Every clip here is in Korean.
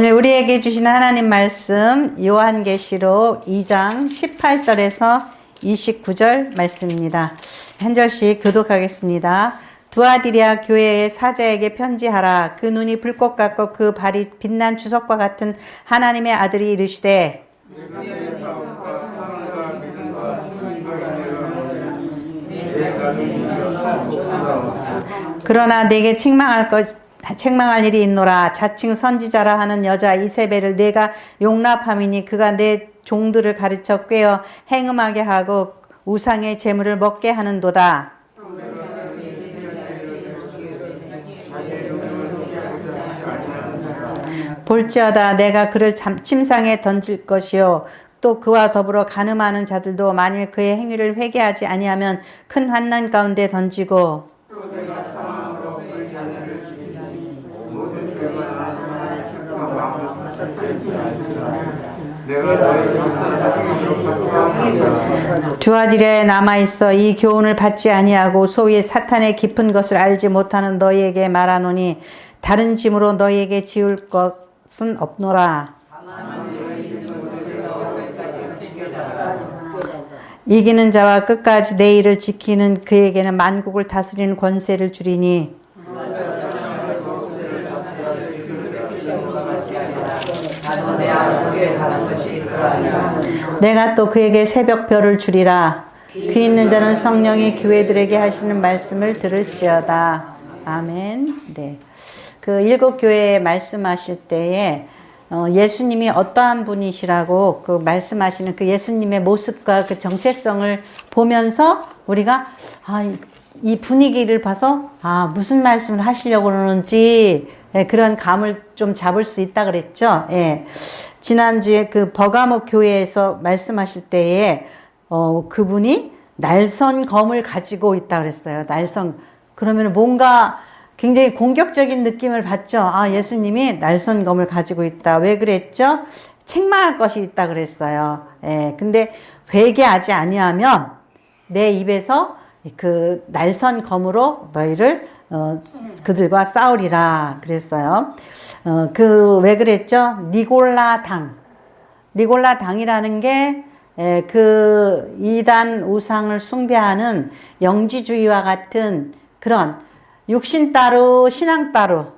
오늘 우리에게 주신 하나님 말씀 요한계시록 2장 18절에서 29절 말씀입니다. 한 절씩 교독하겠습니다. 두아디라 교회의 사자에게 편지하라. 그 눈이 불꽃 같고 그 발이 빛난 주석과 같은 하나님의 아들이 이르시되 그러나 내게 책망할 일이 있노라. 자칭 선지자라 하는 여자 이세벨을 내가 용납함이니 그가 내 종들을 가르쳐 꿰어 행음하게 하고 우상의 재물을 먹게 하는도다. 볼지어다 내가 그를 침상에 던질 것이요 또 그와 더불어 간음하는 자들도 만일 그의 행위를 회개하지 아니하면 큰 환난 가운데 던지고 두아디라에 남아있어 이 교훈을 받지 아니하고 소위 사탄의 깊은 것을 알지 못하는 너희에게 말하노니 다른 짐으로 너희에게 지울 것은 없노라. 이기는 자와 끝까지 내 일을 지키는 그에게는 만국을 다스리는 권세를 주리니 내가 또 그에게 새벽별을 주리라. 귀 있는 자는 성령이 교회들에게 하시는 말씀을 들을지어다. 아멘. 네. 그 일곱 교회에 말씀하실 때에 예수님이 어떠한 분이시라고 그 말씀하시는 그 예수님의 모습과 그 정체성을 보면서 우리가 이 분위기를 봐서 무슨 말씀을 하시려고 그러는지 그런 감을 좀 잡을 수 있다 그랬죠. 예. 지난주에 그 버가모 교회에서 말씀하실 때에 그분이 날선 검을 가지고 있다 그랬어요. 날선. 그러면 뭔가 굉장히 공격적인 느낌을 받죠. 예수님이 날선 검을 가지고 있다. 왜 그랬죠? 책망할 것이 있다 그랬어요. 예. 근데 회개하지 아니하면 내 입에서 그 날선 검으로 너희를 그들과 싸우리라 그랬어요. 왜 그랬죠? 니골라 당이라는 게 그 이단 우상을 숭배하는 영지주의와 같은 그런 육신 따로 신앙 따로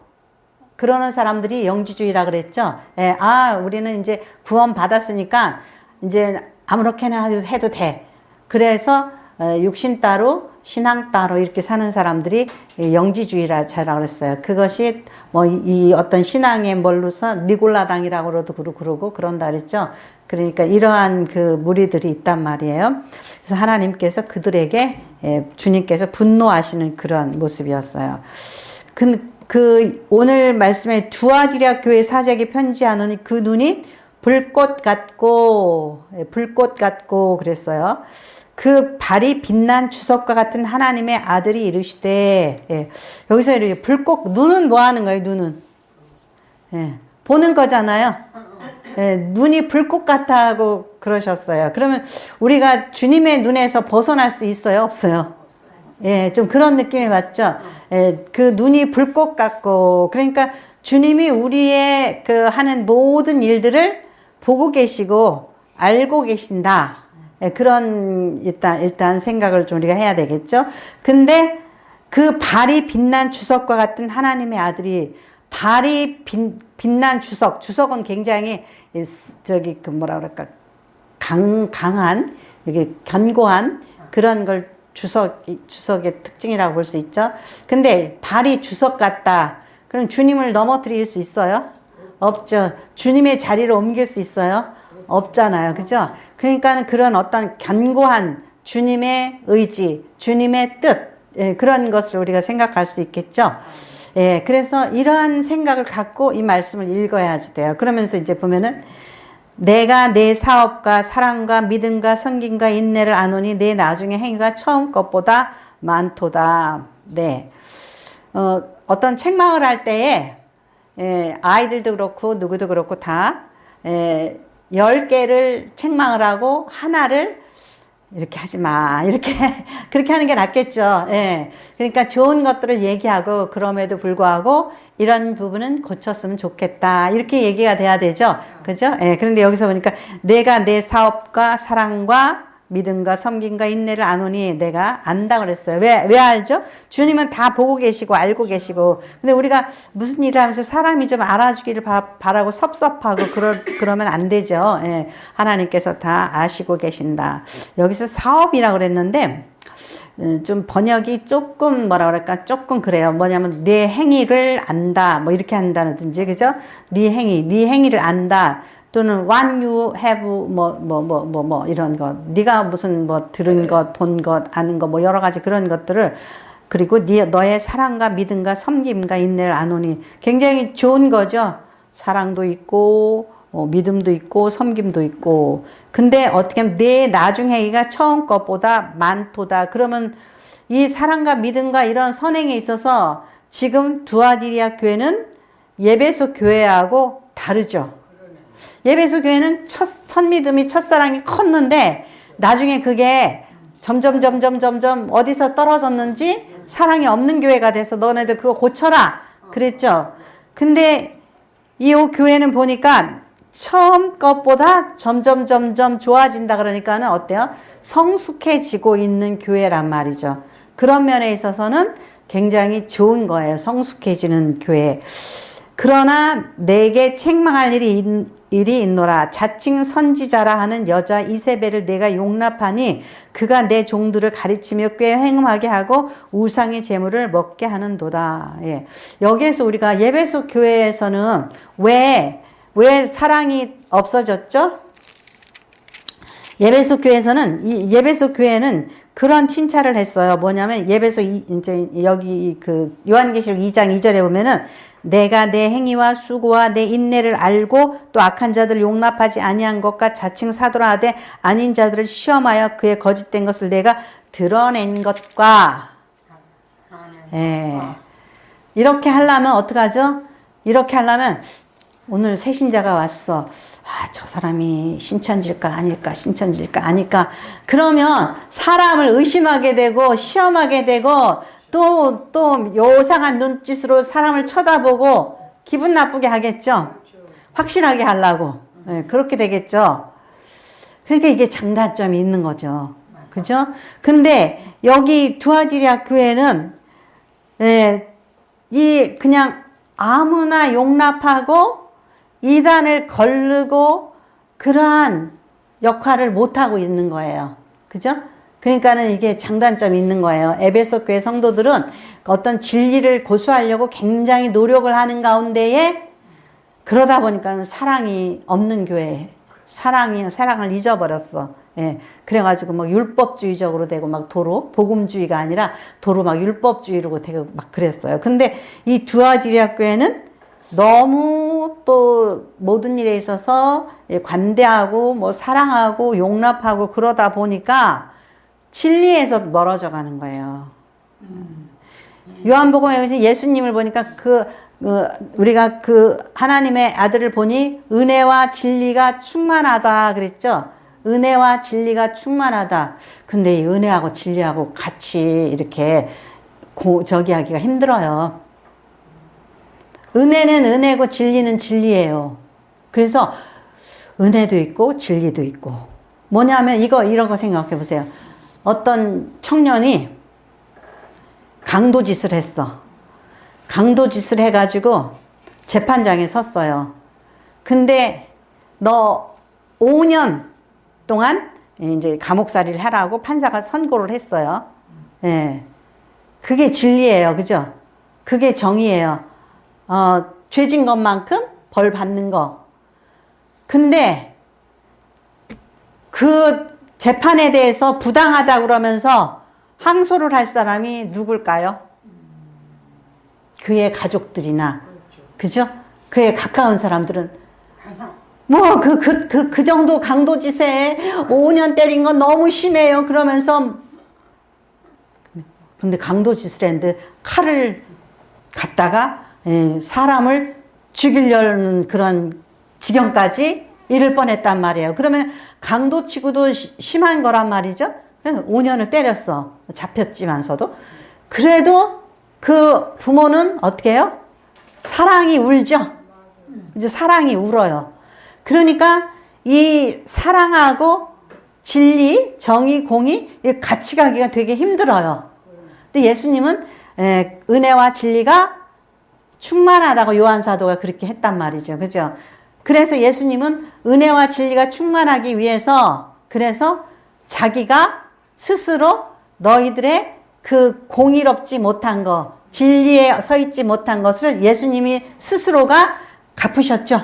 그러는 사람들이 영지주의라 그랬죠. 우리는 이제 구원 받았으니까 이제 아무렇게나 해도 돼. 그래서 육신 따로 신앙 따로 이렇게 사는 사람들이 영지주의라 그랬어요. 그것이 이 어떤 신앙의 뭘로서 니골라당이라고도 그러고 그런다 그랬죠. 그러니까 이러한 그 무리들이 있단 말이에요. 그래서 하나님께서 그들에게 주님께서 분노하시는 그런 모습이었어요. 그 오늘 말씀에 두아디라 교회 사자에게 편지하노니 그 눈이 불꽃 같고 그랬어요. 그 발이 빛난 주석과 같은 하나님의 아들이 이르시되 여기서 이렇게 불꽃 눈은 뭐 하는 거예요? 눈은 보는 거잖아요. 눈이 불꽃 같아 하고 그러셨어요. 그러면 우리가 주님의 눈에서 벗어날 수 있어요? 없어요? 좀 그런 느낌이 맞죠? 그 눈이 불꽃 같고 그러니까 주님이 우리의 그 하는 모든 일들을 보고 계시고 알고 계신다. 그런 일단 생각을 좀 우리가 해야 되겠죠. 근데 그 발이 빛난 주석과 같은 하나님의 아들이 발이 빛난 주석은 굉장히 그 뭐라 그럴까 강한 이게 견고한 그런 걸 주석의 특징이라고 볼 수 있죠. 근데 발이 주석 같다. 그럼 주님을 넘어뜨릴 수 있어요? 없죠. 주님의 자리로 옮길 수 있어요? 없잖아요. 그죠? 그러니까 그런 어떤 견고한 주님의 의지, 주님의 뜻, 그런 것을 우리가 생각할 수 있겠죠. 그래서 이러한 생각을 갖고 이 말씀을 읽어야지 돼요. 그러면서 이제 보면은 내가 내 사업과 사랑과 믿음과 섬김과 인내를 아노니 내 나중에 행위가 처음 것보다 많도다. 네. 어떤 책망을 할 때에 아이들도 그렇고 누구도 그렇고 다 10개를 책망을 하고 하나를 이렇게 하지 마. 이렇게, 그렇게 하는 게 낫겠죠. 예. 그러니까 좋은 것들을 얘기하고, 그럼에도 불구하고, 이런 부분은 고쳤으면 좋겠다. 이렇게 얘기가 돼야 되죠. 그죠? 예. 그런데 여기서 보니까, 내가 내 사업과 사랑과 믿음과 섬김과 인내를 아노니 내가 안다 그랬어요. 왜 알죠? 주님은 다 보고 계시고 알고 계시고. 근데 우리가 무슨 일을 하면서 사람이 좀 알아주기를 바라고 섭섭하고 그러면 안 되죠. 예. 하나님께서 다 아시고 계신다. 여기서 사업이라 그랬는데 좀 번역이 조금 뭐라 그럴까? 조금 그래요. 뭐냐면 내 행위를 안다. 뭐 이렇게 한다든지 그죠? 네 행위를 안다. 또는 when you have 뭐 이런 것, 네가 무슨 뭐 들은 것, 본 것, 아는 것, 뭐 여러 가지 그런 것들을 그리고 너의 사랑과 믿음과 섬김과 인내를 아노니 굉장히 좋은 거죠. 사랑도 있고 믿음도 있고 섬김도 있고. 근데 어떻게 하면 내 나중 행위가 처음 것보다 많도다. 그러면 이 사랑과 믿음과 이런 선행에 있어서 지금 두아디리아 교회는 예배소 교회하고 다르죠. 예배소 교회는 선믿음이 첫사랑이 컸는데 나중에 그게 점점 어디서 떨어졌는지 사랑이 없는 교회가 돼서 너네들 그거 고쳐라 그랬죠. 근데 이 교회는 보니까 처음 것보다 점점 좋아진다 그러니까는 어때요? 성숙해지고 있는 교회란 말이죠. 그런 면에 있어서는 굉장히 좋은 거예요. 성숙해지는 교회. 그러나 내게 책망할 일이 있노라. 자칭 선지자라 하는 여자 이세벨을 내가 용납하니 그가 내 종들을 가르치며 꽤 행음하게 하고 우상의 제물을 먹게 하는도다. 예. 여기에서 우리가 예배소 교회에서는 왜 사랑이 없어졌죠? 예배소 교회에서는 예배소 교회는 그런 칭찬을 했어요. 뭐냐면 예배소 이제 여기 그 요한계시록 2장 2절에 보면은 내가 내 행위와 수고와 내 인내를 알고 또 악한 자들을 용납하지 아니한 것과 자칭 사도라 하되 아닌 자들을 시험하여 그의 거짓된 것을 내가 드러낸 것과 예. 이렇게 하려면 어떡하죠? 이렇게 하려면 오늘 새신자가 왔어. 저 사람이 신천지일까 아닐까 그러면 사람을 의심하게 되고 시험하게 되고 또 요상한 눈짓으로 사람을 쳐다보고 기분 나쁘게 하겠죠. 확실하게 하려고. 네, 그렇게 되겠죠. 그러니까 이게 장단점이 있는 거죠. 그죠? 근데 여기 두아디리아 교회는 그냥 아무나 용납하고 이단을 거르고 그러한 역할을 못하고 있는 거예요. 그죠? 그러니까는 이게 장단점이 있는 거예요. 에베소 교회 성도들은 어떤 진리를 고수하려고 굉장히 노력을 하는 가운데에 그러다 보니까 사랑이 없는 교회. 사랑을 잊어버렸어. 예. 그래가지고 막 율법주의적으로 되고 막 복음주의가 아니라 막 율법주의로 되고 막 그랬어요. 근데 이 두아디리아 교회는 너무 또 모든 일에 있어서 관대하고 뭐 사랑하고 용납하고 그러다 보니까 진리에서 멀어져 가는 거예요. 요한복음에 예수님을 보니까 우리가 그 하나님의 아들을 보니 은혜와 진리가 충만하다 그랬죠. 은혜와 진리가 충만하다. 근데 이 은혜하고 진리하고 같이 이렇게 저기 하기가 힘들어요. 은혜는 은혜고 진리는 진리예요. 그래서 은혜도 있고 진리도 있고 뭐냐면 이런 거 생각해 보세요. 어떤 청년이 강도짓을 했어. 강도짓을 해가지고 재판장에 섰어요. 근데 너 5년 동안 이제 감옥살이를 하라고 판사가 선고를 했어요. 예. 그게 진리예요. 그죠? 그게 정의예요. 죄진 것만큼 벌 받는 거. 근데 그 재판에 대해서 부당하다 그러면서 항소를 할 사람이 누굴까요? 그의 가족들이나, 그죠? 그의 가까운 사람들은 뭐 그 정도 강도짓에 5년 때린 건 너무 심해요. 그러면서 근데 강도짓을 했는데 칼을 갖다가 사람을 죽이려는 그런 지경까지 이럴 뻔했단 말이에요. 그러면 강도치고도 심한 거란 말이죠. 그래서 5년을 때렸어. 잡혔지만서도. 그래도 그 부모는 어떻게 해요? 사랑이 울죠. 이제 사랑이 울어요. 그러니까 이 사랑하고 진리, 정의, 공의 같이 가기가 되게 힘들어요. 근데 예수님은 은혜와 진리가 충만하다고 요한 사도가 그렇게 했단 말이죠. 그죠? 그래서 예수님은 은혜와 진리가 충만하기 위해서 그래서 자기가 스스로 너희들의 그 공의롭지 못한 거, 진리에 서 있지 못한 것을 예수님이 스스로가 갚으셨죠.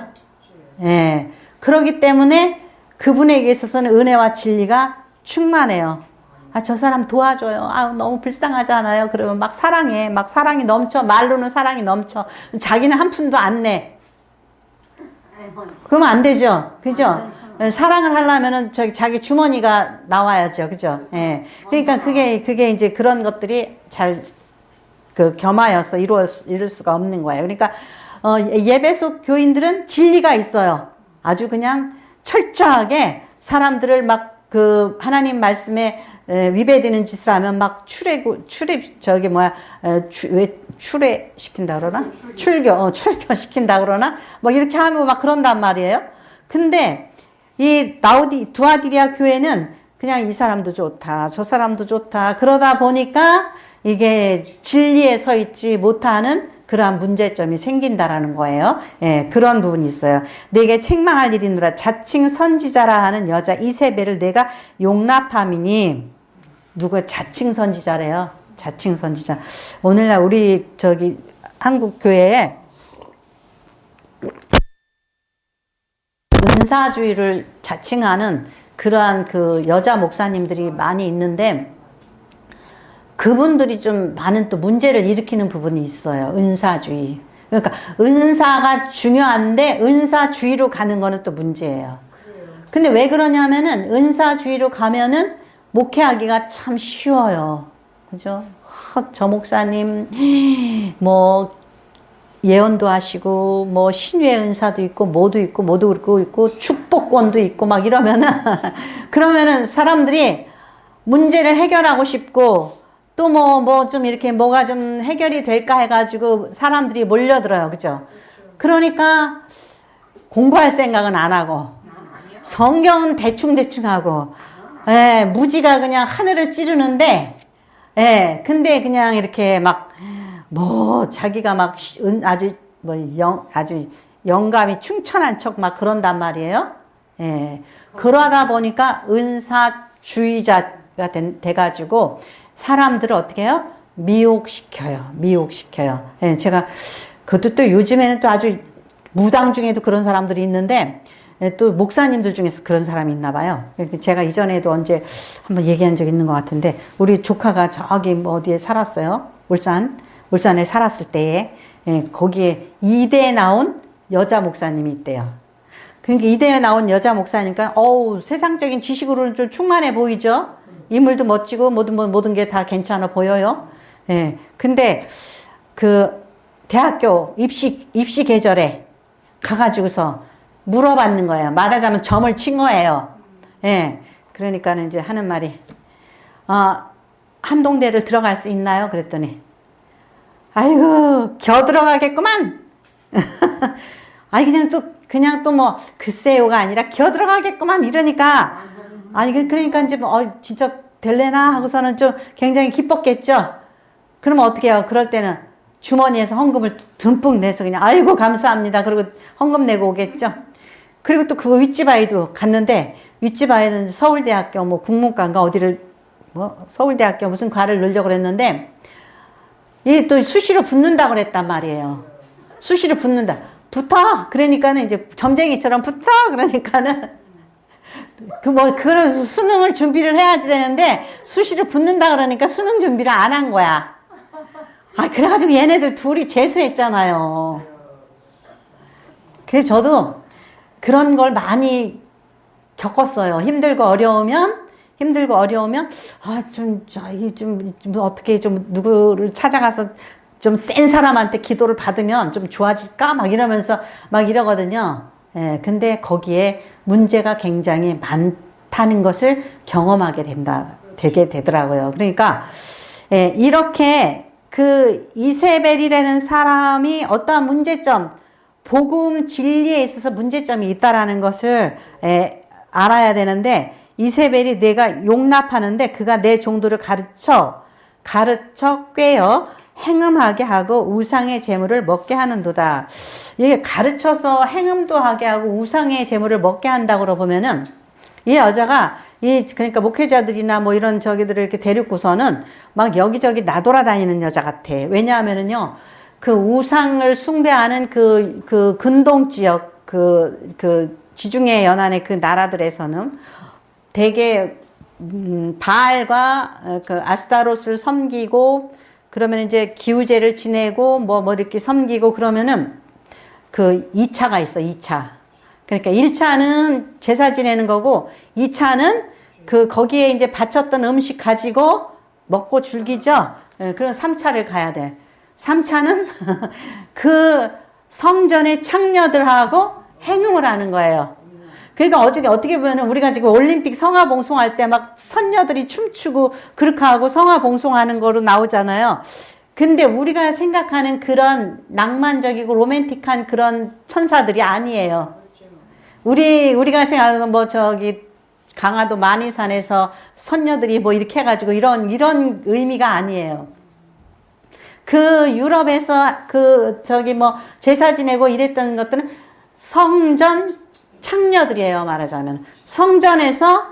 예. 그렇기 때문에 그분에게 있어서는 은혜와 진리가 충만해요. 아, 저 사람 도와줘요. 아, 너무 불쌍하잖아요. 그러면 막 사랑해. 막 사랑이 넘쳐. 말로는 사랑이 넘쳐. 자기는 한 푼도 안 내. 그러면 안 되죠. 그죠? 사랑을 하려면은 자기 주머니가 나와야죠. 그죠? 예. 그러니까 그게 이제 그런 것들이 잘 겸하여서 이룰 수가 없는 거예요. 그러니까, 예배소 교인들은 진리가 있어요. 아주 그냥 철저하게 사람들을 막 하나님 말씀에 위배되는 짓을 하면 막 출애시킨다 그러나? 출교시킨다 그러나? 뭐 이렇게 하면 막 그런단 말이에요. 근데 이 두아디리아 교회는 그냥 이 사람도 좋다, 저 사람도 좋다. 그러다 보니까 이게 진리에 서 있지 못하는 그러한 문제점이 생긴다라는 거예요. 예, 그런 부분이 있어요. 내게 책망할 일이누라. 자칭 선지자라 하는 여자 이세벨을 내가 용납함이니. 누가 자칭 선지자래요? 자칭 선지자. 오늘날 우리 한국 교회에 은사주의를 자칭하는 그러한 여자 목사님들이 많이 있는데 그분들이 좀 많은 또 문제를 일으키는 부분이 있어요. 은사주의. 그러니까 은사가 중요한데 은사주의로 가는 거는 또 문제예요. 근데 왜 그러냐면은 은사주의로 가면은 목회하기가 참 쉬워요. 그죠? 저 목사님 뭐 예언도 하시고 뭐 신유의 은사도 있고 뭐도 있고 뭐도 그렇고 있고 축복권도 있고 막 이러면은 그러면은 사람들이 문제를 해결하고 싶고 또 뭐 좀 이렇게 뭐가 좀 해결이 될까 해가지고 사람들이 몰려들어요. 그죠? 그러니까 공부할 생각은 안 하고 성경은 대충대충 하고 예, 무지가 그냥 하늘을 찌르는데 예, 근데 그냥 이렇게 막 뭐 자기가 막 아주 영감이 충천한 척 막 그런단 말이에요. 예. 그러다 보니까 은사주의자가 돼가지고 사람들을 어떻게 해요? 미혹시켜요. 예, 제가 그것도 또 요즘에는 또 아주 무당 중에도 그런 사람들이 있는데 예, 또 목사님들 중에서 그런 사람이 있나 봐요. 제가 이전에도 언제 한번 얘기한 적 있는 것 같은데 우리 조카가 저기 뭐 어디에 살았어요. 울산에 살았을 때에 예, 거기에 이대에 나온 여자 목사님이 있대요. 그러니까 이대에 나온 여자 목사니까 세상적인 지식으로는 좀 충만해 보이죠. 인물도 멋지고 모든 게 다 괜찮아 보여요. 예. 근데 대학교 입시 계절에 가가지고서 물어봤는 거예요. 말하자면 점을 친 거예요. 예. 그러니까는 이제 하는 말이 한동대를 들어갈 수 있나요? 그랬더니 아이고 겨 들어가겠구만. 아니 그냥 또 뭐 글쎄요가 아니라 겨 들어가겠구만 이러니까 아니 그러니까 이제 진짜 될래나 하고서는 좀 굉장히 기뻤겠죠. 그러면 어떻게 해요? 그럴 때는 주머니에서 헌금을 듬뿍 내서 그냥 아이고 감사합니다. 그리고 헌금 내고 오겠죠. 그리고 또 그 윗집아이도 갔는데 윗집아이는 서울대학교 뭐 국문과인가 어디를 서울대학교 무슨 과를 넣으려고 그랬는데 이 또 수시로 붙는다고 그랬단 말이에요. 수시로 붙는다. 붙어. 그러니까는 이제 점쟁이처럼 붙어. 그러니까는 그런 수능을 준비를 해야지 되는데 수시로 붙는다 그러니까 수능 준비를 안 한 거야. 그래가지고 얘네들 둘이 재수했잖아요. 그래서 저도 그런 걸 많이 겪었어요. 힘들고 어려우면 어떻게 좀 누구를 찾아가서 좀 센 사람한테 기도를 받으면 좀 좋아질까? 막 이러면서 막 이러거든요. 예, 근데 거기에 문제가 굉장히 많다는 것을 경험하게 되게 되더라고요. 그러니까, 예, 이렇게 그 이세벨이라는 사람이 어떠한 문제점, 복음 진리에 있어서 문제점이 있다라는 것을 알아야 되는데, 이세벨이 내가 용납하는데 그가 내 종도를 가르쳐 꾀어 행음하게 하고 우상의 재물을 먹게 하는도다. 이게 가르쳐서 행음도 하게 하고 우상의 재물을 먹게 한다고 보면은 이 여자가 그러니까 목회자들이나 뭐 이런 저기들을 이렇게 데리고서는 막 여기저기 나돌아다니는 여자 같아. 왜냐하면은요, 그 우상을 숭배하는 그 근동 지역, 그 지중해 연안의 그 나라들에서는 대개, 바알과 그 아스타롯을 섬기고, 그러면 이제 기우제를 지내고, 뭐 이렇게 섬기고, 그러면은 그 2차가 있어, 2차. 그러니까 1차는 제사 지내는 거고, 2차는 거기에 이제 바쳤던 음식 가지고 먹고 즐기죠? 그럼 3차를 가야 돼. 3차는 그 성전의 창녀들하고 행음을 하는 거예요. 그러니까 어떻게 보면 우리가 지금 올림픽 성화봉송할 때 막 선녀들이 춤추고 그렇게 하고 성화봉송하는 거로 나오잖아요. 근데 우리가 생각하는 그런 낭만적이고 로맨틱한 그런 천사들이 아니에요. 우리가 생각하는 뭐 강화도 만이산에서 선녀들이 뭐 이렇게 해가지고 이런 의미가 아니에요. 그 유럽에서 뭐 제사 지내고 이랬던 것들은 성전 창녀들이에요, 말하자면. 성전에서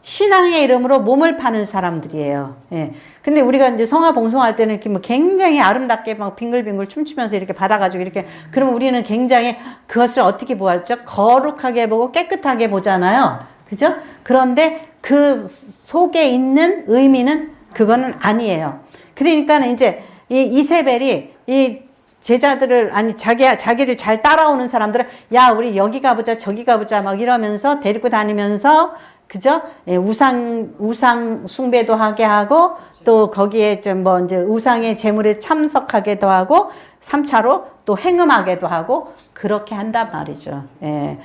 신앙의 이름으로 몸을 파는 사람들이에요. 예. 근데 우리가 이제 성화봉송할 때는 이렇게 뭐 굉장히 아름답게 막 빙글빙글 춤추면서 이렇게 받아가지고 이렇게, 그러면 우리는 굉장히 그것을 어떻게 보았죠? 거룩하게 보고 깨끗하게 보잖아요. 그죠? 그런데 그 속에 있는 의미는 그거는 아니에요. 그러니까 이제 이세벨이 제자들을, 자기를 잘 따라오는 사람들은, 야, 우리 여기 가보자, 저기 가보자, 막 이러면서 데리고 다니면서, 그죠? 예, 우상 숭배도 하게 하고, 또 거기에 이제 우상의 재물에 참석하게도 하고, 3차로 또 행음하게도 하고, 그렇게 한단 말이죠. 예.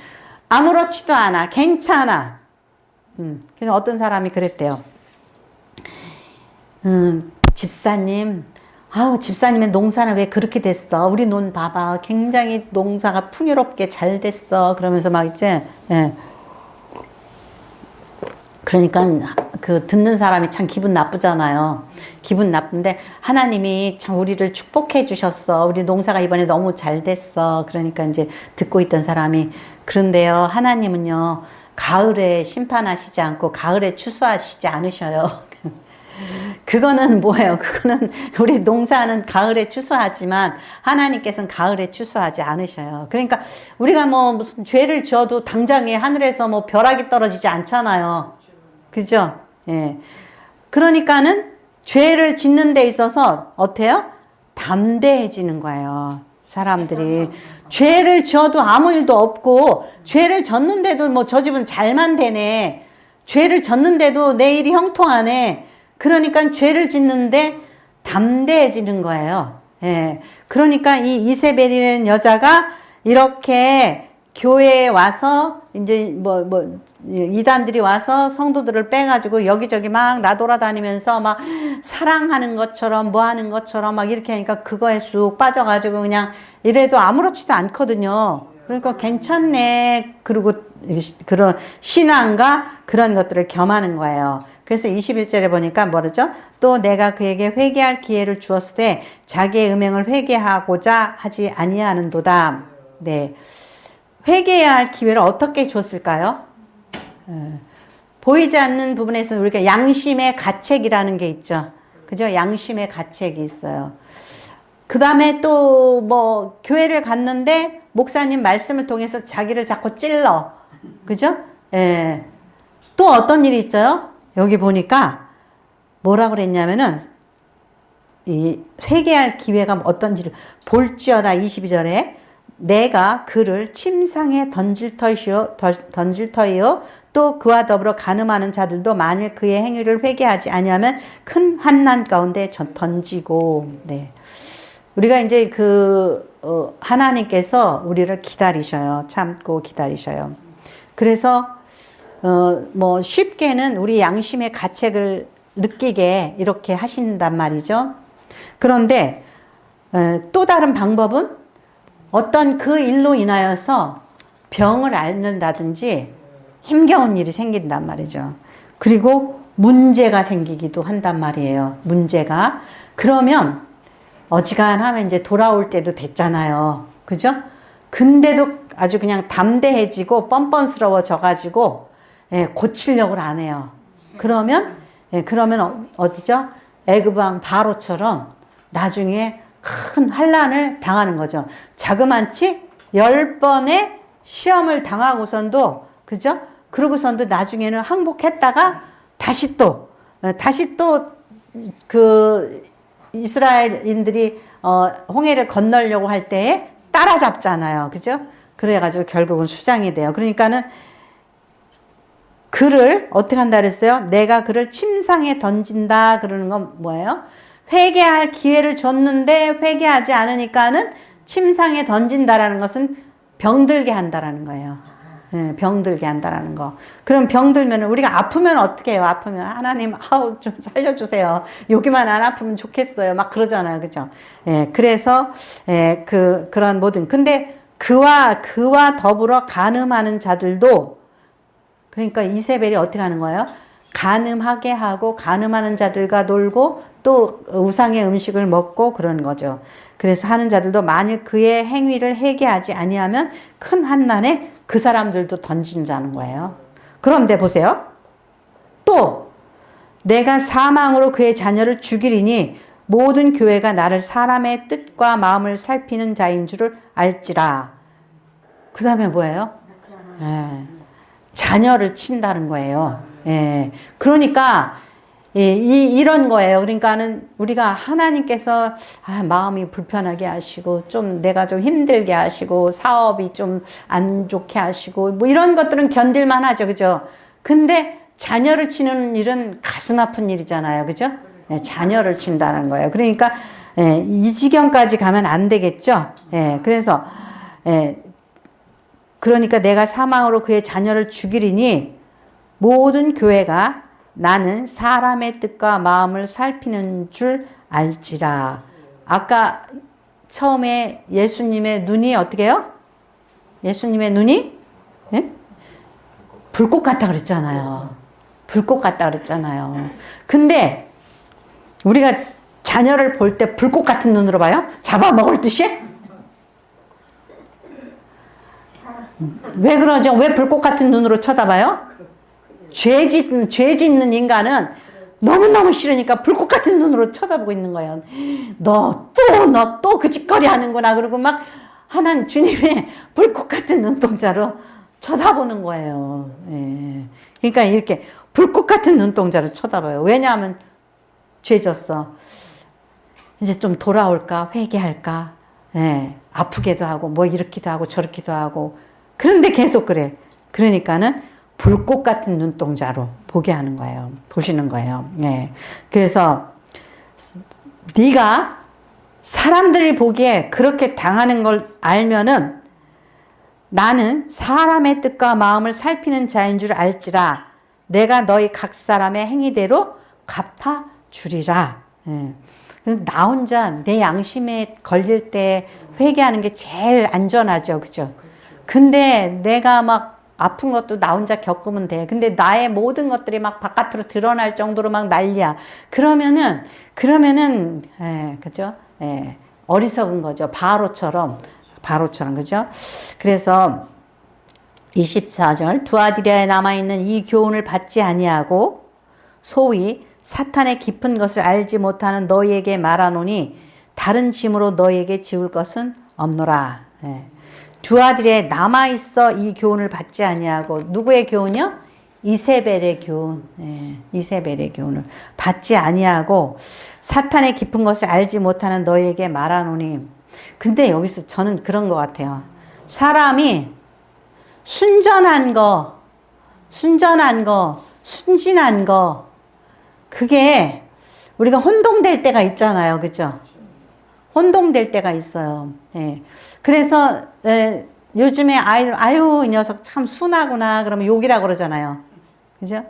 아무렇지도 않아. 괜찮아. 그래서 어떤 사람이 그랬대요. 집사님, 집사님의 농사는 왜 그렇게 됐어? 우리 논 봐봐. 굉장히 농사가 풍요롭게 잘 됐어. 그러면서 막 이제, 예. 그러니까 듣는 사람이 참 기분 나쁘잖아요. 기분 나쁜데 하나님이 참 우리를 축복해 주셨어. 우리 농사가 이번에 너무 잘 됐어. 그러니까 이제 듣고 있던 사람이, 그런데요, 하나님은요, 가을에 심판하시지 않고 가을에 추수하시지 않으셔요. 그거는 뭐예요? 그거는 우리 농사는 가을에 추수하지만 하나님께서는 가을에 추수하지 않으셔요. 그러니까 우리가 뭐 무슨 죄를 지어도 당장에 하늘에서 뭐 벼락이 떨어지지 않잖아요. 그죠? 예. 그러니까는 죄를 짓는 데 있어서 어때요? 담대해지는 거예요. 사람들이. 죄를 지어도 아무 일도 없고, 죄를 졌는데도 뭐 저 집은 잘만 되네. 죄를 졌는데도 내 일이 형통하네. 그러니까 죄를 짓는데 담대해지는 거예요. 예. 그러니까 이 이세벨이라는 여자가 이렇게 교회에 와서 이제 이단들이 와서 성도들을 빼가지고 여기저기 막 나돌아다니면서 막 사랑하는 것처럼 뭐 하는 것처럼 막 이렇게 하니까 그거에 쑥 빠져가지고 그냥 이래도 아무렇지도 않거든요. 그러니까 괜찮네. 그리고 그런 신앙과 그런 것들을 겸하는 거예요. 그래서 21절에 보니까 뭐라죠? 또 내가 그에게 회개할 기회를 주었을 때 자기의 음행을 회개하고자 하지 아니하는도다. 네. 회개해야 할 기회를 어떻게 줬을까요? 보이지 않는 부분에서 우리가 양심의 가책이라는 게 있죠. 그죠? 양심의 가책이 있어요. 그 다음에 또 뭐 교회를 갔는데 목사님 말씀을 통해서 자기를 자꾸 찔러. 그죠? 예. 또 어떤 일이 있어요? 여기 보니까 뭐라고 그랬냐면은 이 회개할 기회가 어떤지를 볼지어다. 22절에 내가 그를 침상에 던질 터이요 또 그와 더불어 간음하는 자들도 만일 그의 행위를 회개하지 아니하면 큰 환난 가운데 던지고. 네. 우리가 이제 하나님께서 우리를 기다리셔요. 참고 기다리셔요. 그래서 뭐 쉽게는 우리 양심의 가책을 느끼게 이렇게 하신단 말이죠. 그런데 또 다른 방법은 어떤 그 일로 인하여서 병을 앓는다든지 힘겨운 일이 생긴단 말이죠. 그리고 문제가 생기기도 한단 말이에요. 문제가. 그러면 어지간하면 이제 돌아올 때도 됐잖아요. 그죠? 근데도 아주 그냥 담대해지고 뻔뻔스러워져 가지고 고치려고 안 해요. 그러면 어디죠? 애굽왕 바로처럼 나중에 큰 환난을 당하는 거죠. 자그만치 10번의 시험을 당하고선도, 그죠? 그러고선도 나중에는 항복했다가 다시 또 그 이스라엘인들이 홍해를 건너려고 할 때에 따라잡잖아요. 그죠? 그래가지고 결국은 수장이 돼요. 그러니까는 그를 어떻게 한다 그랬어요? 내가 그를 침상에 던진다 그러는 건 뭐예요? 회개할 기회를 줬는데 회개하지 않으니까는 침상에 던진다라는 것은 병들게 한다라는 거예요. 병들게 한다라는 거. 그럼 병들면 우리가 아프면 어떻게 해요? 아프면 하나님 아우 좀 살려주세요. 여기만 안 아프면 좋겠어요. 막 그러잖아요. 그죠? 그래서 그런 모든 근데 그와 더불어 간음하는 자들도 그러니까 이세벨이 어떻게 하는 거예요? 간음하게 하고 간음하는 자들과 놀고 또 우상의 음식을 먹고 그러는 거죠. 그래서 하는 자들도 만일 그의 행위를 회개하지 아니하면 큰 환난에 그 사람들도 던진다는 거예요. 그런데 보세요. 또 내가 사망으로 그의 자녀를 죽이리니 모든 교회가 나를 사람의 뜻과 마음을 살피는 자인 줄을 알지라. 그 다음에 뭐예요? 자녀를 친다는 거예요. 그러니까 이런 거예요. 그러니까는 우리가 하나님께서 마음이 불편하게 하시고 좀 내가 좀 힘들게 하시고 사업이 좀 안 좋게 하시고 뭐 이런 것들은 견딜만 하죠. 그죠? 근데 자녀를 치는 일은 가슴 아픈 일이잖아요. 그죠? 자녀를 친다는 거예요. 그러니까 이 지경까지 가면 안 되겠죠. 그래서 그러니까 내가 사망으로 그의 자녀를 죽이리니 모든 교회가 나는 사람의 뜻과 마음을 살피는 줄 알지라. 아까 처음에 예수님의 눈이 어떻게 해요? 예수님의 눈이 불꽃 같다 그랬잖아요. 불꽃 같다 그랬잖아요. 근데 우리가 자녀를 볼 때 불꽃 같은 눈으로 봐요? 잡아먹을 듯이? 왜 그러죠? 왜 불꽃 같은 눈으로 쳐다봐요? 죄 짓는 인간은 너무너무 싫으니까 불꽃 같은 눈으로 쳐다보고 있는 거예요. 너 또 그 짓거리 하는구나. 그러고 막 하나님 주님의 불꽃 같은 눈동자로 쳐다보는 거예요. 그러니까 이렇게 불꽃 같은 눈동자로 쳐다봐요. 왜냐하면 죄 졌어. 이제 좀 돌아올까? 회개할까? 아프기도 하고 뭐 이렇기도 하고 저렇기도 하고 그런데 계속 그래. 그러니까는 불꽃 같은 눈동자로 보게 하는 거예요. 보시는 거예요. 그래서 네가 사람들이 보기에 그렇게 당하는 걸 알면은 나는 사람의 뜻과 마음을 살피는 자인 줄 알지라. 내가 너희 각 사람의 행위대로 갚아주리라. 나 혼자 내 양심에 걸릴 때 회개하는 게 제일 안전하죠. 그죠? 근데 내가 막 아픈 것도 나 혼자 겪으면 돼. 근데 나의 모든 것들이 막 바깥으로 드러날 정도로 막 난리야. 그러면은, 그죠? 어리석은 거죠. 바로처럼, 그죠? 그래서 24절, 두아디라에 남아있는 이 교훈을 받지 아니하고 소위 사탄의 깊은 것을 알지 못하는 너희에게 말하노니 다른 짐으로 너희에게 지울 것은 없노라. 두아디라에 남아있어 이 교훈을 받지 아니하고 누구의 교훈이요? 이세벨의 교훈. 이세벨의 교훈을 받지 아니하고 사탄의 깊은 것을 알지 못하는 너희에게 말하노니. 근데 여기서 저는 그런 것 같아요. 사람이 순진한 거, 그게 우리가 혼동될 때가 있잖아요. 그죠? 혼동될 때가 있어요. 예. 그래서 요즘에 아이들 아유 이 녀석 참 순하구나 그러면 욕이라고 그러잖아요. 그죠?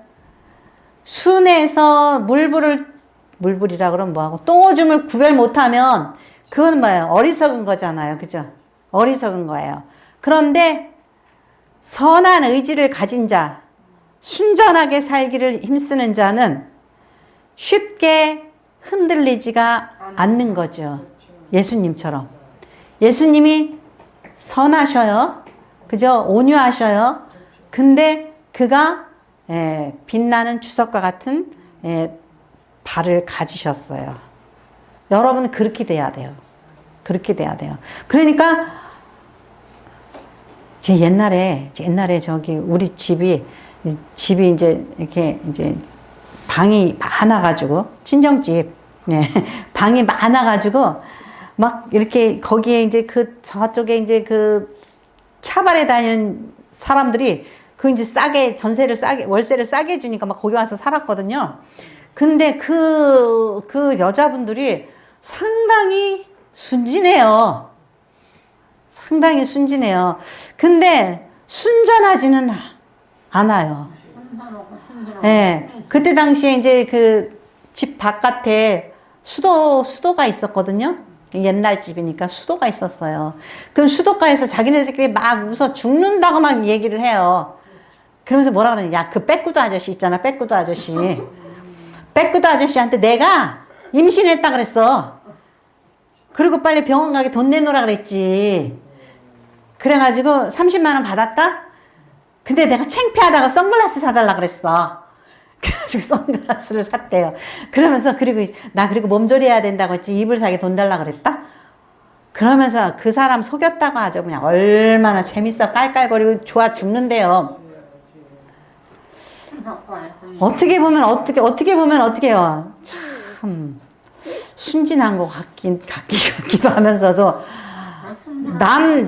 순해서 물불이라 그러면 뭐하고 똥오줌을 구별 못하면 그건 뭐예요? 어리석은 거잖아요. 그죠? 어리석은 거예요. 그런데 선한 의지를 가진 자, 순전하게 살기를 힘쓰는 자는 쉽게 흔들리지가 않는 거죠. 예수님처럼. 예수님이 선하셔요. 그죠? 온유하셔요. 근데 그가 빛나는 주석과 같은 발을 가지셨어요. 여러분은 그렇게 돼야 돼요. 그렇게 돼야 돼요. 그러니까 옛날에 저기 우리 집이 이제 이렇게 이제 방이 많아가지고 친정집 방이 많아가지고 막 이렇게 거기에 이제 그 저쪽에 이제 그 캬바레 다니는 사람들이 그 이제 월세를 싸게 주니까 막 거기 와서 살았거든요. 근데 그 여자분들이 상당히 순진해요. 상당히 순진해요. 근데 순전하지는 않아요. 예. 그때 당시에 이제 그 집 바깥에 수도가 있었거든요. 옛날 집이니까 수도가 있었어요. 그 수도가에서 자기네들끼리 막 웃어 죽는다고 막 얘기를 해요. 그러면서 뭐라 그러냐. 야, 그 빼꾸도 아저씨 있잖아. 빼꾸도 아저씨. 빼꾸도 아저씨한테 내가 임신했다 그랬어. 그리고 빨리 병원 가게 돈 내놓으라 그랬지. 그래가지고 30만 원 받았다? 근데 내가 창피하다가 선글라스 사달라 그랬어. 그래가지고 선글라스를 샀대요. 그러면서 그리고 몸조리해야 된다고 했지. 이불 사기 돈 달라 그랬다? 그러면서 그 사람 속였다고 하죠. 그냥 얼마나 재밌어 깔깔거리고 좋아 죽는데요. 어떻게 보면 어떻게요. 참 순진한 것 같기도 하면서도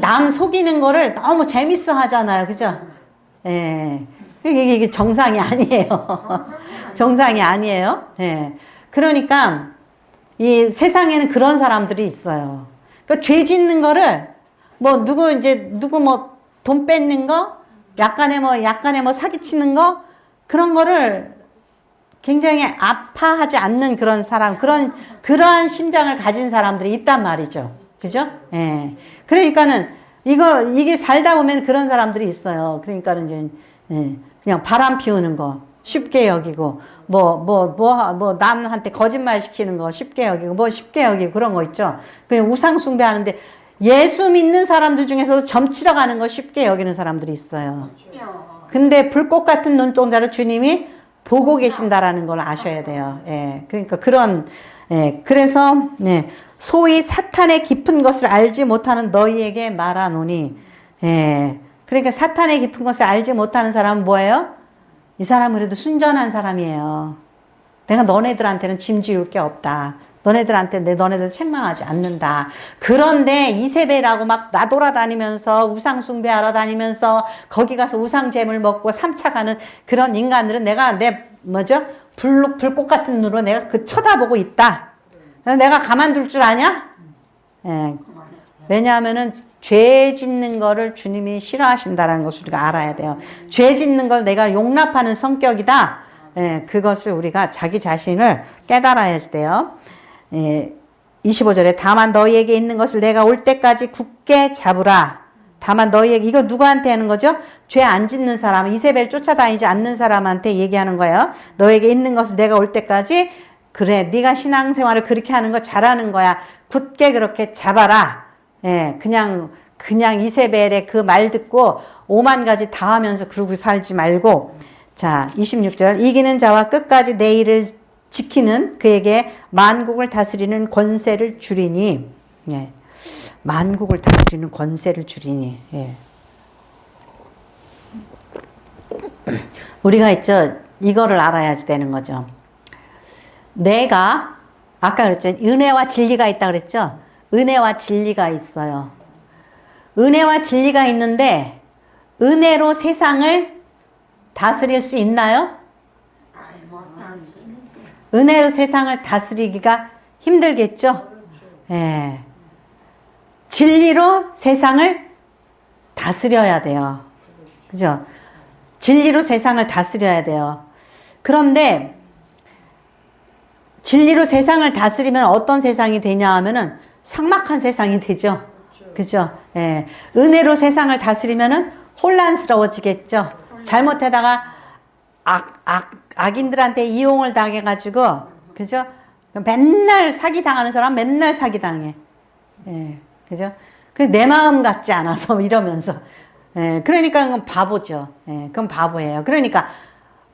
남 속이는 거를 너무 재밌어 하잖아요. 그죠? 예. 이게 정상이 아니에요. 정상이 아니에요. 예. 그러니까 이 세상에는 그런 사람들이 있어요. 그러니까 죄 짓는 거를 누구 돈 뺏는 거, 약간의 사기치는 거 그런 거를 굉장히 아파하지 않는 그런 사람, 그러한 심장을 가진 사람들이 있단 말이죠. 그죠? 예. 그러니까는 이게 살다 보면 그런 사람들이 있어요. 그러니까는 이제 그냥 바람 피우는 거 쉽게 여기고 남한테 거짓말 시키는 거 쉽게 여기고 쉽게 여기고 그런 거 있죠. 그냥 우상 숭배하는데 예수 믿는 사람들 중에서도 점치러 가는 거 쉽게 여기는 사람들이 있어요. 근데 불꽃 같은 눈동자로 주님이 보고 계신다라는 걸 아셔야 돼요. 예. 그러니까 그래서 소위 사탄의 깊은 것을 알지 못하는 너희에게 말하노니. 예. 그러니까 사탄의 깊은 것을 알지 못하는 사람은 뭐예요? 이 사람은 그래도 순전한 사람이에요. 내가 너네들한테는 짐 지울 게 없다. 너네들 책망하지 않는다. 그런데 이세벨하고 막 나돌아다니면서 우상 숭배하러 다니면서 거기 가서 우상 잼을 먹고 삼차가는 그런 인간들은 불꽃 같은 눈으로 내가 쳐다보고 있다. 내가 가만둘 줄 아냐? 예. 왜냐하면은 죄 짓는 거를 주님이 싫어하신다는 것을 우리가 알아야 돼요. 죄 짓는 걸 내가 용납하는 성격이다. 예, 그것을 우리가 자기 자신을 깨달아야 돼요. 25절에 다만 너희에게 있는 것을 내가 올 때까지 굳게 잡으라. 다만 너희에게, 이거 누구한테 하는 거죠? 죄 안 짓는 사람, 이세벨 쫓아다니지 않는 사람한테 얘기하는 거예요. 너에게 있는 것을 내가 올 때까지, 그래, 네가 신앙생활을 그렇게 하는 거 잘하는 거야. 굳게 그렇게 잡아라. 예, 그냥 이세벨의 그 말 듣고 오만 가지 다 하면서 그러고 살지 말고. 자, 26절. 이기는 자와 끝까지 내 일을 지키는 그에게 만국을 다스리는 권세를 주리니. 예. 만국을 다스리는 권세를 주리니. 예. 우리가 이거를 알아야지 되는 거죠. 내가 아까 그랬죠. 은혜와 진리가 있다 그랬죠. 은혜와 진리가 있어요. 은혜와 진리가 있는데 은혜로 세상을 다스릴 수 있나요? 은혜로 세상을 다스리기가 힘들겠죠. 예. 진리로 세상을 다스려야 돼요. 그죠? 진리로 세상을 다스려야 돼요. 그런데 진리로 세상을 다스리면 어떤 세상이 되냐 하면은 삭막한 세상이 되죠. 그죠? 예. 은혜로 세상을 다스리면은 혼란스러워지겠죠. 잘못하다가 악인들한테 이용을 당해가지고, 그죠? 맨날 사기당하는 사람 맨날 사기당해. 예. 그죠? 내 마음 같지 않아서 이러면서. 예. 그러니까 그건 바보죠. 예. 그건 바보예요. 그러니까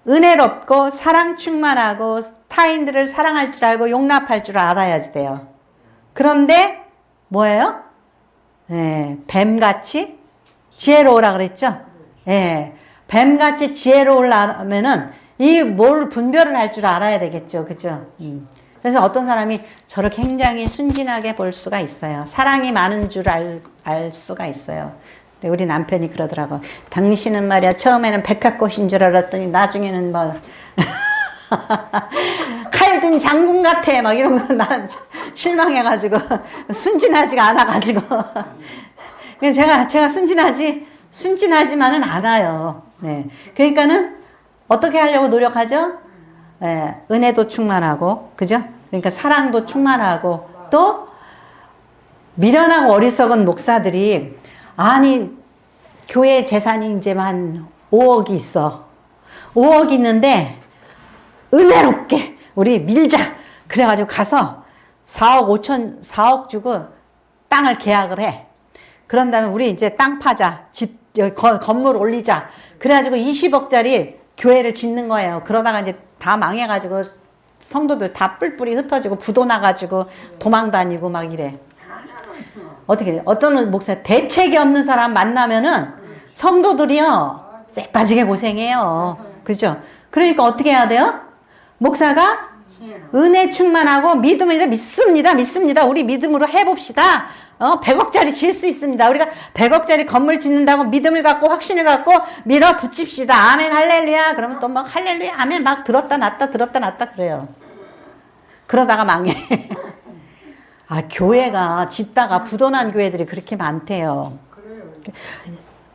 은혜롭고 사랑 충만하고 타인들을 사랑할 줄 알고 용납할 줄 알아야지 돼요. 그런데 뭐예요? 예, 뱀같이 지혜로우라 그랬죠? 예, 뱀같이 지혜로우려면은 이 뭘 분별을 할 줄 알아야 되겠죠. 그죠? 그래서 어떤 사람이 저를 굉장히 순진하게 볼 수가 있어요. 사랑이 많은 줄 알 수가 있어요. 근데 우리 남편이 그러더라고. 당신은 말이야 처음에는 백합꽃인 줄 알았더니 나중에는 뭐 칼든 장군 같아 막 이런 거 난 실망해가지고 순진하지가 않아가지고 제가 순진하지만은 않아요. 네. 그러니까는 어떻게 하려고 노력하죠? 네. 은혜도 충만하고 그죠? 그러니까 사랑도 충만하고 또 미련하고 어리석은 목사들이 아니 교회 재산이 이제 한 5억이 있어. 5억이 있는데 은혜롭게 우리 밀자. 그래가지고 가서 4억 주고 땅을 계약을 해. 그런 다음에 우리 이제 땅 파자. 집, 건물 올리자. 그래가지고 20억짜리 교회를 짓는 거예요. 그러다가 이제 다 망해가지고 성도들 다 뿔뿔이 흩어지고 부도 나가지고 도망 다니고 막 이래. 어떻게, 어떤 목사, 대책이 없는 사람 만나면은 성도들이요, 쎄빠지게 고생해요. 그죠? 그러니까 어떻게 해야 돼요? 목사가 은혜 충만하고 믿음을 믿습니다. 우리 믿음으로 해봅시다. 100억짜리 지을 수 있습니다. 우리가 100억짜리 건물 짓는다고 믿음을 갖고 확신을 갖고 밀어붙입시다. 아멘 할렐루야. 그러면 또 막 할렐루야 아멘 막 들었다 놨다 그래요. 그러다가 망해. 아, 교회가 짓다가 부도난 교회들이 그렇게 많대요.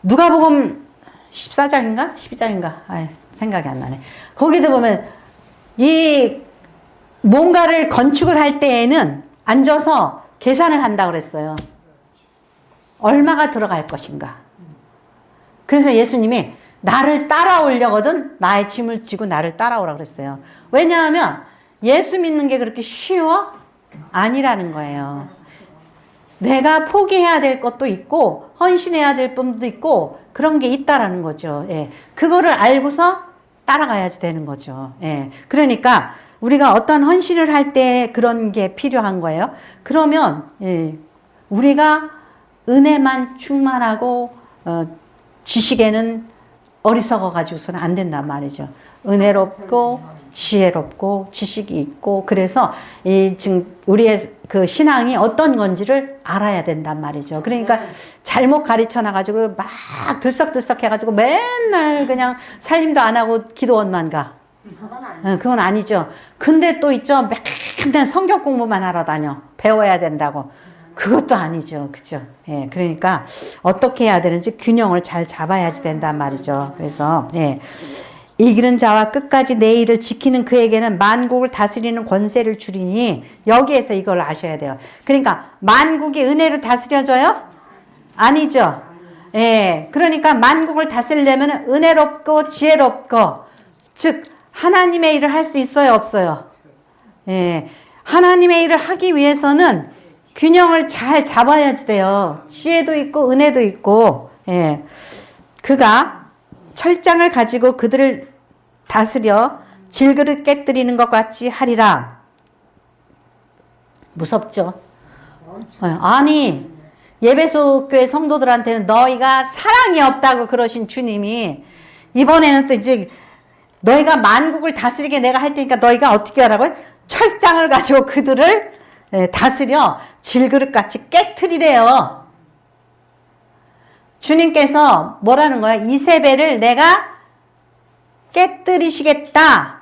누가복음 14장인가? 12장인가? 아, 생각이 안 나네. 거기도 보면 이 뭔가를 건축을 할 때에는 앉아서 계산을 한다고 그랬어요. 얼마가 들어갈 것인가. 그래서 예수님이 나를 따라오려거든 나의 짐을 지고 나를 따라오라 그랬어요. 왜냐하면 예수 믿는 게 그렇게 쉬워? 아니라는 거예요. 내가 포기해야 될 것도 있고 헌신해야 될 부분도 있고 그런 게 있다라는 거죠. 예. 그거를 알고서 따라가야지 되는 거죠. 예. 그러니까 우리가 어떤 헌신을 할 때 그런 게 필요한 거예요. 그러면 예. 우리가 은혜만 충만하고 지식에는 어리석어 가지고서는 안 된단 말이죠. 은혜롭고 지혜롭고 지식이 있고 그래서 이 지금 우리의 그 신앙이 어떤 건지를 알아야 된단 말이죠. 그러니까 잘못 가르쳐 놔가지고 막 들썩들썩 해가지고 맨날 그냥 살림도 안 하고 기도원만 가. 그건 아니죠. 근데 또 있죠. 맨날 성경 공부만 하러 다녀. 배워야 된다고. 그것도 아니죠. 그죠? 예. 그러니까 어떻게 해야 되는지 균형을 잘 잡아야지 된단 말이죠. 그래서, 예. 이기는 자와 끝까지 내 일을 지키는 그에게는 만국을 다스리는 권세를 주리니 여기에서 이걸 아셔야 돼요. 그러니까 만국이 은혜로 다스려져요? 아니죠. 예. 그러니까 만국을 다스리려면 은혜롭고 지혜롭고 즉 하나님의 일을 할 수 있어요, 없어요? 예. 하나님의 일을 하기 위해서는 균형을 잘 잡아야지 돼요. 지혜도 있고 은혜도 있고. 예. 그가 철장을 가지고 그들을 다스려 질그릇 깨뜨리는 것 같이 하리라. 무섭죠? 아니 예배소 교회 성도들한테는 너희가 사랑이 없다고 그러신 주님이 이번에는 또 이제 너희가 만국을 다스리게 내가 할 테니까 너희가 어떻게 하라고요? 철장을 가지고 그들을 다스려 질그릇같이 깨트리래요. 주님께서 뭐라는 거야? 이세벨을 내가 깨뜨리시겠다.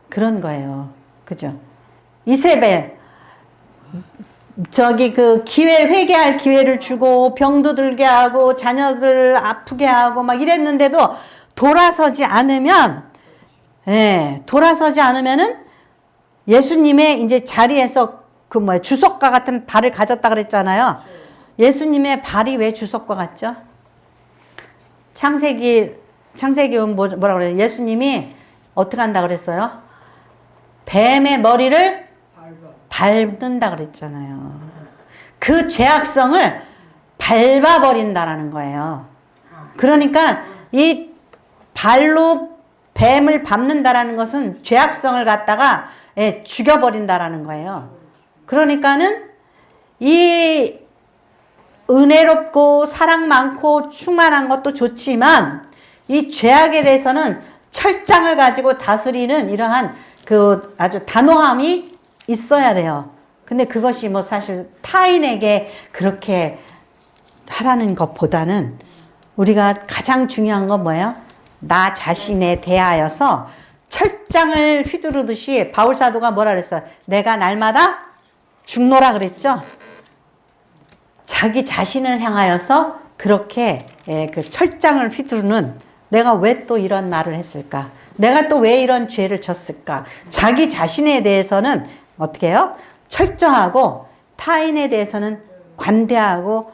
그런 거예요. 그죠? 이세벨. 회개할 기회를 주고 병도 들게 하고 자녀들 아프게 하고 막 이랬는데도 돌아서지 않으면은 예수님의 이제 자리에서 주석과 같은 발을 가졌다 그랬잖아요. 예수님의 발이 왜 주석과 같죠? 창세기 뭐라 그래요? 예수님이 어떻게 한다 그랬어요? 뱀의 머리를 밟는다 그랬잖아요. 그 죄악성을 밟아버린다라는 거예요. 그러니까 이 발로 뱀을 밟는다라는 것은 죄악성을 갖다가 죽여버린다라는 거예요. 그러니까는 이 은혜롭고 사랑 많고 충만한 것도 좋지만 이 죄악에 대해서는 철장을 가지고 다스리는 이러한 아주 단호함이 있어야 돼요. 근데 그것이 사실 타인에게 그렇게 하라는 것보다는 우리가 가장 중요한 건 뭐예요? 나 자신에 대하여서 철장을 휘두르듯이 바울사도가 뭐라 그랬어요? 내가 날마다 죽노라 그랬죠? 자기 자신을 향하여서 그렇게 그 철장을 휘두르는 내가 왜 또 이런 말을 했을까? 내가 또 왜 이런 죄를 졌을까? 자기 자신에 대해서는 어떻게 해요? 철저하고 타인에 대해서는 관대하고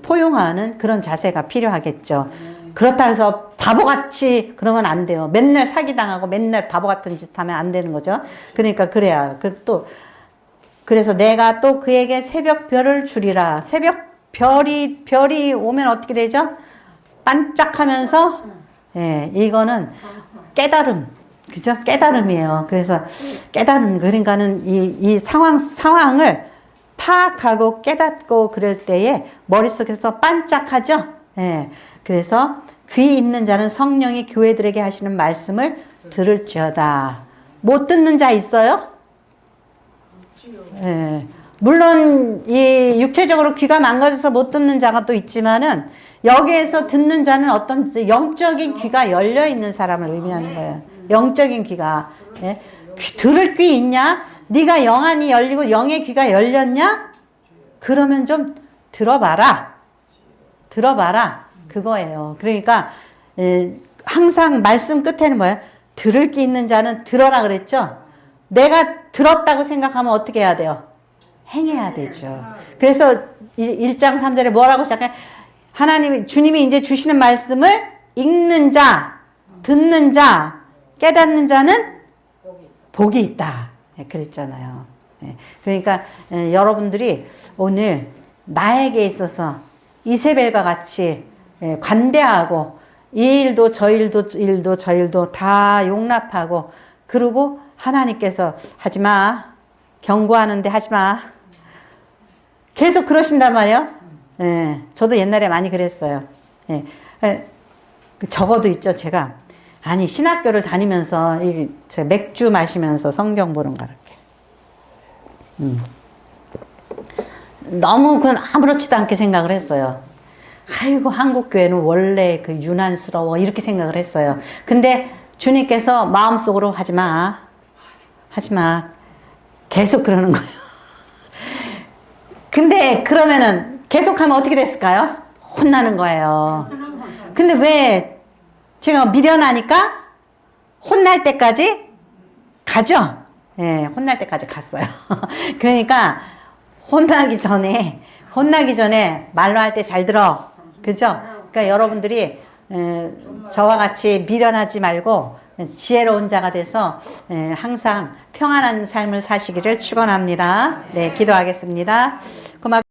포용하는 그런 자세가 필요하겠죠. 그렇다 해서 바보같이 그러면 안 돼요. 맨날 사기당하고 맨날 바보 같은 짓 하면 안 되는 거죠. 그러니까 그래야 그래서 내가 또 그에게 새벽별을 주리라. 별이 오면 어떻게 되죠? 반짝하면서 이거는 깨달음. 그죠? 깨달음이에요. 그래서 그러니까는 이 상황을 파악하고 깨닫고 그럴 때에 머릿속에서 반짝하죠? 그래서 귀 있는 자는 성령이 교회들에게 하시는 말씀을 들을지어다. 못 듣는 자 있어요? 물론 이 육체적으로 귀가 망가져서 못 듣는 자가 또 있지만은 여기에서 듣는 자는 어떤 영적인 귀가 열려 있는 사람을 의미하는 거예요. 영적인 귀가. 들을 귀 있냐? 네가 영안이 열리고 영의 귀가 열렸냐? 그러면 좀 들어봐라. 그거예요. 그러니까 항상 말씀 끝에는 뭐예요? 들을 귀 있는 자는 들어라 그랬죠? 내가 들었다고 생각하면 어떻게 해야 돼요? 행해야 되죠. 그래서 1장 3절에 뭐라고 시작해? 주님이 이제 주시는 말씀을 읽는 자, 듣는 자, 깨닫는 자는 복이 있다. 그랬잖아요. 그러니까 여러분들이 오늘 나에게 있어서 이세벨과 같이 관대하고 이 일도 저 일도 다 용납하고 그리고 하나님께서 하지마. 경고하는데 하지마. 계속 그러신단 말이에요. 저도 옛날에 많이 그랬어요. 적어도 있죠, 제가. 아니, 신학교를 다니면서, 맥주 마시면서 성경 보는가, 이렇게. 너무 그건 아무렇지도 않게 생각을 했어요. 아이고, 한국교회는 원래 유난스러워. 이렇게 생각을 했어요. 근데 주님께서 마음속으로 하지 마. 계속 그러는 거예요. 근데 그러면은 계속하면 어떻게 됐을까요? 혼나는 거예요. 근데 왜 제가 미련하니까 혼날 때까지 가죠? 혼날 때까지 갔어요. 그러니까 혼나기 전에 말로 할 때 잘 들어. 그죠? 그러니까 여러분들이 저와 같이 미련하지 말고 지혜로운 자가 돼서 항상 평안한 삶을 사시기를 축원합니다. 네, 기도하겠습니다.